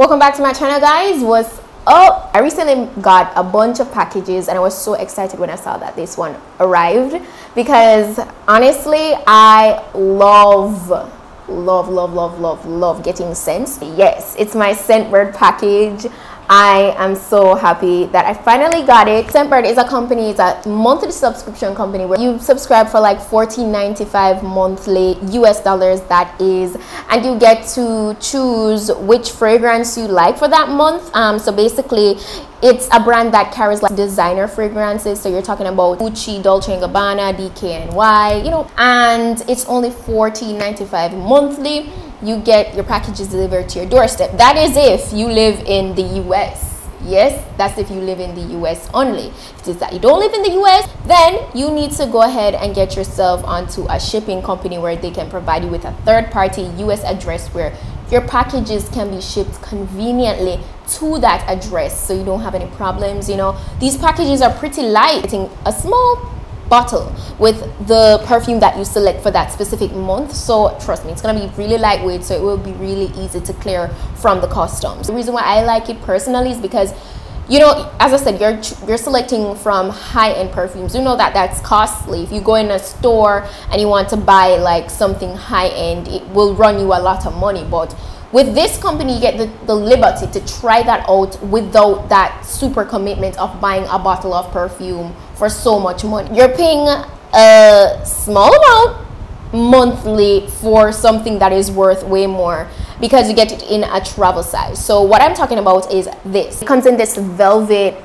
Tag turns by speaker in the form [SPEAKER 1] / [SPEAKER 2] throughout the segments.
[SPEAKER 1] Welcome back to my channel, guys. What's up? I recently got a bunch of packages and I was so excited when I saw that this one arrived, because honestly I love getting scents. Yes, it's my Scentbird package. I am so happy that I finally got it. Scentbird is a company, it's a monthly subscription company where you subscribe for like $14.95 monthly US dollars, that is, and you get to choose which fragrance you like for that month. So basically it's a brand that carries like designer fragrances, so you're talking about Gucci, Dolce & Gabbana, DKNY, you know, and it's only $14.95 monthly. You get your packages delivered to your doorstep. That is if you live in the US. Yes, that's if you live in the US only. If it is that you don't live in the US, then you need to go ahead and get yourself onto a shipping company where they can provide you with a third-party US address where your packages can be shipped conveniently to that address, so you don't have any problems. You know, these packages are pretty light. Getting a small bottle with the perfume that you select for that specific month, so trust me, it's gonna be really lightweight, so it will be really easy to clear from the customs. The reason why I like it personally is because, you know, as I said, you're selecting from high-end perfumes. You know that that's costly. If you go in a store and you want to buy like something high-end, it will run you a lot of money. But with this company, you get the liberty to try that out without that super commitment of buying a bottle of perfume for so much money. You're paying a small amount monthly for something that is worth way more, because you get it in a travel size. So what I'm talking about is this. It comes in this velvet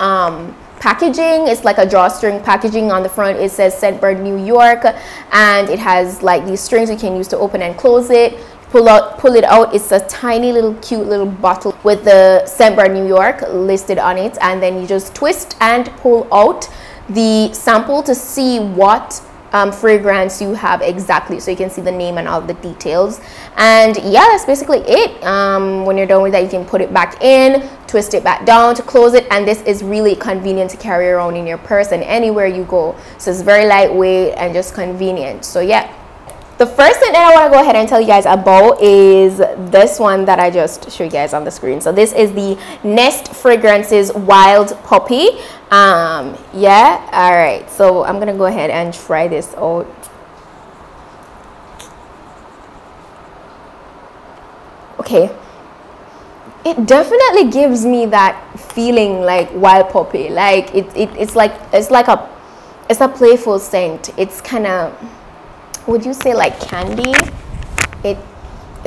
[SPEAKER 1] packaging. It's like a drawstring packaging. On the front it says Scentbird New York, and it has like these strings you can use to open and close it. Pull it out. It's a tiny little cute little bottle with the Scentbird New York listed on it, and then you just twist and pull out the sample to see what fragrance you have exactly, so you can see the name and all the details. And yeah, that's basically it. When you're done with that, you can put it back in, twist it back down to close it, and this is really convenient to carry around in your purse and anywhere you go. So it's very lightweight and just convenient. So yeah, the first thing that I want to go ahead and tell you guys about is this one that I just showed you guys on the screen. So this is the Nest Fragrances Wild Puppy. Yeah, all right, so I'm gonna go ahead and try this out. Okay, it definitely gives me that feeling like wild puppy. Like it's a playful scent. It's kind of, would you say like candy? It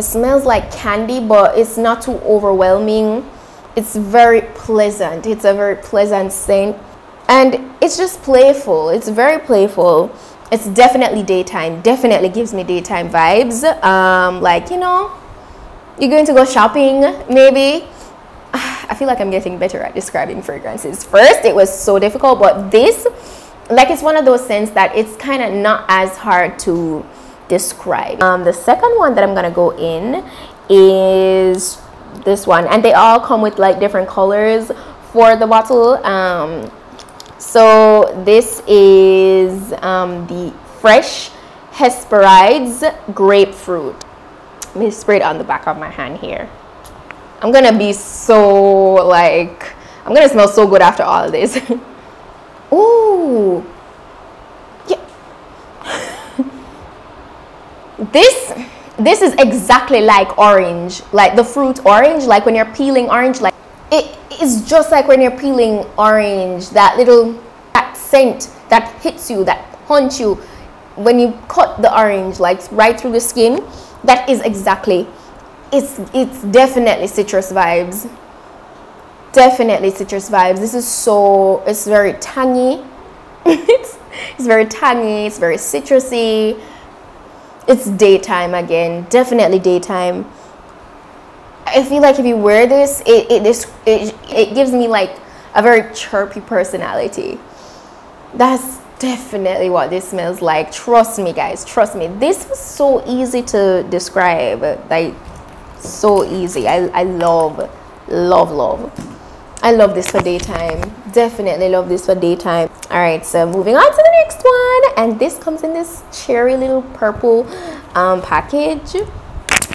[SPEAKER 1] smells like candy, but it's not too overwhelming. It's very pleasant. It's a very pleasant scent, and it's just playful. It's very playful. It's definitely daytime. Definitely gives me daytime vibes. Like, you know, you're going to go shopping maybe. I feel like I'm getting better at describing fragrances. First it was so difficult, but this, like, it's one of those scents that it's kind of not as hard to describe. The second one that I'm gonna go in is this one, and they all come with like different colors for the bottle. So this is the Fresh Hesperides Grapefruit. Let me spray it on the back of my hand here. I'm gonna be so like, I'm gonna smell so good after all of this. Ooh, yeah. This is exactly like orange, like the fruit orange, like when you're peeling orange. Like it is just like when you're peeling orange, that scent that hits you, that punch you when you cut the orange, like right through the skin. That is exactly, it's definitely citrus vibes. Definitely citrus vibes. This is so, it's very tangy. it's very tangy, it's very citrusy. It's daytime again, definitely daytime. I feel like if you wear this, it gives me like a very chirpy personality. That's definitely what this smells like. Trust me, guys, trust me. This was so easy to describe, like so easy. I love this for daytime. Definitely love this for daytime. All right, so moving on to the next one, and this comes in this cherry little purple package.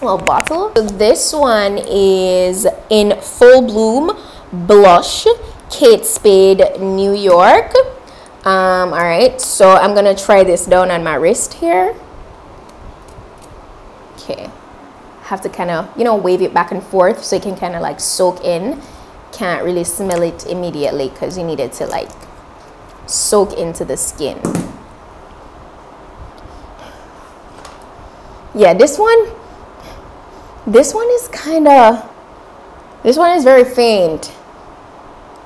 [SPEAKER 1] little bottle. So this one is in Full Bloom Blush, Kate Spade, New York. All right, so I'm gonna try this down on my wrist here. Okay, have to kind of, you know, wave it back and forth so it can kind of like soak in. Can't really smell it immediately because you need it to like soak into the skin. Yeah, this one is kind of, this one is very faint.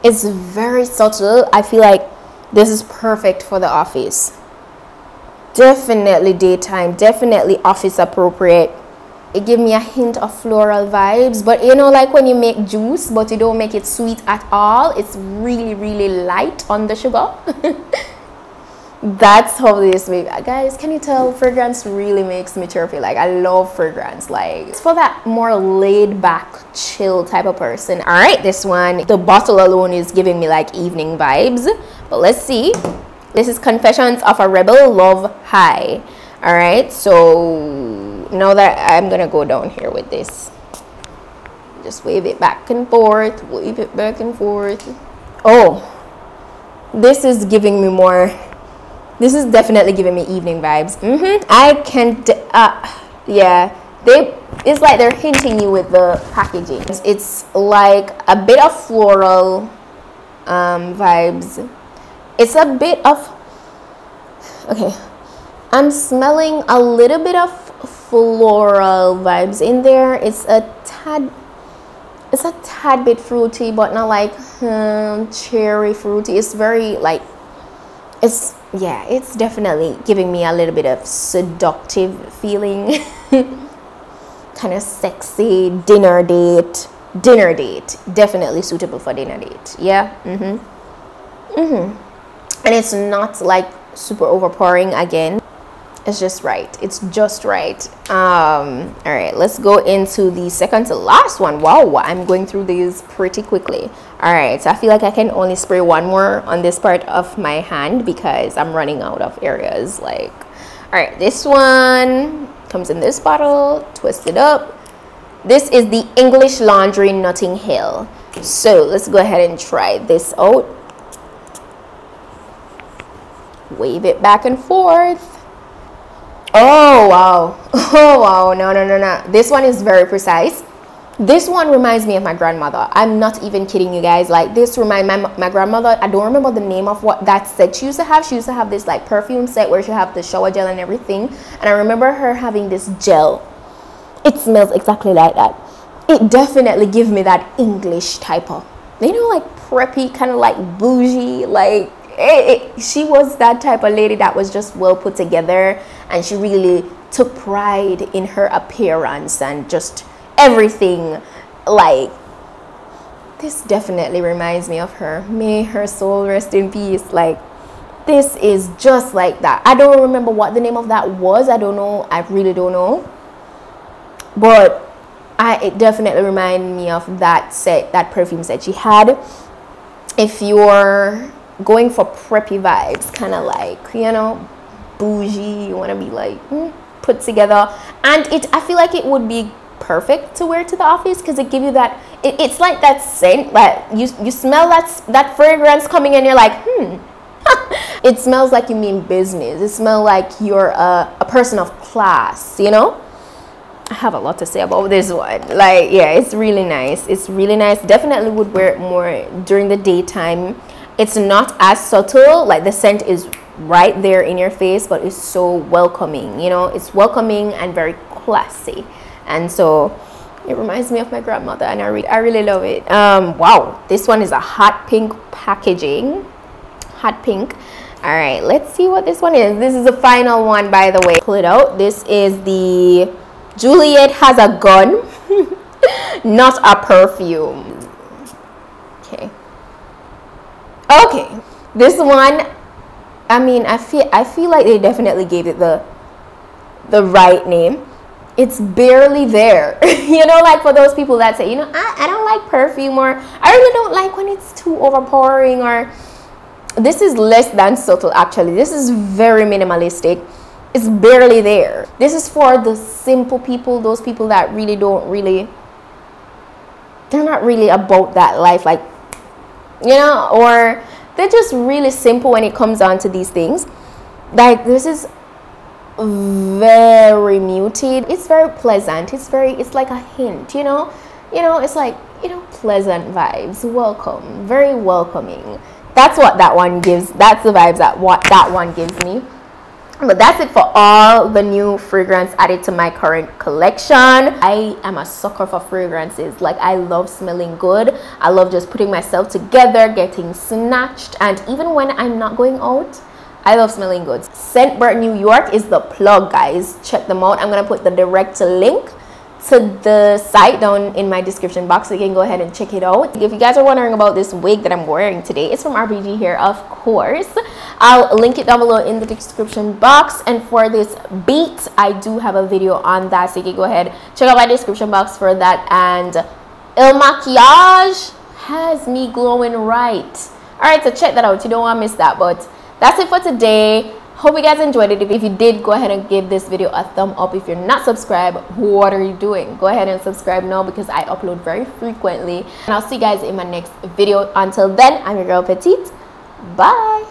[SPEAKER 1] It's very subtle. I feel like this is perfect for the office. Definitely daytime, definitely office appropriate. It gives me a hint of floral vibes, but you know, like when you make juice but you don't make it sweet at all, it's really, really light on the sugar. That's how this makes. Guys, can you tell fragrance really makes me chirpy? Like, I love fragrance. Like, it's for that more laid back, chill type of person. All right, this one, the bottle alone is giving me like evening vibes, but let's see. This is Confessions of a Rebel, Love High. All right, so now that I'm gonna go down here with this, just wave it back and forth, wave it back and forth. Oh, this is giving me more, this is definitely giving me evening vibes. I can yeah, it's like they're hinting you with the packaging. It's like a bit of floral vibes. It's a bit of, okay, I'm smelling a little bit of floral vibes in there. It's a tad bit fruity, but not like cherry fruity. It's very like, it's, yeah, it's definitely giving me a little bit of seductive feeling. Kind of sexy dinner date. Definitely suitable for dinner date. Yeah. And it's not like super overpowering again. It's just right. It's just right. All right, let's go into the second to last one. Wow, I'm going through these pretty quickly. All right, so I feel like I can only spray one more on this part of my hand because I'm running out of areas. Like, all right, this one comes in this bottle, twist it up. This is the English Laundry Notting Hill. So let's go ahead and try this out. Wave it back and forth. Oh wow, oh wow, no, this one is very precise. This one reminds me of my grandmother. I'm not even kidding you guys. Like, this reminds my grandmother. I don't remember the name of what that set she used to have. She used to have this like perfume set where she have the shower gel and everything, and I remember her having this gel. It smells exactly like that. It definitely gives me that English type of, you know, like preppy, kind of like bougie, like she was that type of lady that was just well put together, and she really took pride in her appearance and just everything. Like, this definitely reminds me of her. May her soul rest in peace. Like, this is just like that. I don't remember what the name of that was. I don't know. I really don't know. But it definitely reminded me of that set, that perfume set she had. If you're going for preppy vibes, kind of like, you know, bougie, you want to be like put together, and I feel like it would be perfect to wear to the office because it gives you that, it's like that scent, like you smell that fragrance coming in, you're like, it smells like you mean business. It smells like you're a person of class, you know. I have a lot to say about this one. Like, yeah, it's really nice. It's really nice. Definitely would wear it more during the daytime. It's not as subtle, like the scent is right there in your face, but it's so welcoming, you know. It's welcoming and very classy, and so it reminds me of my grandmother, and I really love it. Wow, this one is a hot pink packaging, hot pink. All right, let's see what this one is. This is the final one, by the way. Pull it out. This is the Juliet Has a Gun, not a perfume. Okay, this one, I mean, I feel like they definitely gave it the right name. It's barely there. You know, like for those people that say, you know, I don't like perfume, or I really don't like when it's too overpowering, or this is less than subtle actually. This is very minimalistic. It's barely there. This is for the simple people, those people that really they're not really about that life, like, you know, or they're just really simple when it comes down to these things. Like, this is very muted. It's very pleasant. It's like a hint, you know, it's like, you know, pleasant vibes, welcome, very welcoming. That's what that one gives. That's the vibes that what that one gives me. But that's it for all the new fragrance added to my current collection. I am a sucker for fragrances. Like, I love smelling good. I love just putting myself together, getting snatched, and even when I'm not going out, I love smelling good. Scentbird New York is the plug, guys. Check them out. I'm gonna put the direct link to the site down in my description box, so you can go ahead and check it out. If you guys are wondering about this wig that I'm wearing today, it's from RBG Hair, of course. I'll link it down below in the description box. And for this beat, I do have a video on that, so you can go ahead, check out my description box for that. And El Maquillage has me glowing right. All right, so check that out. You don't want to miss that. But that's it for today. Hope you guys enjoyed it. If you did, go ahead and give this video a thumb up. If you're not subscribed, what are you doing? Go ahead and subscribe now, because I upload very frequently. And I'll see you guys in my next video. Until then, I'm your girl Petite. Bye.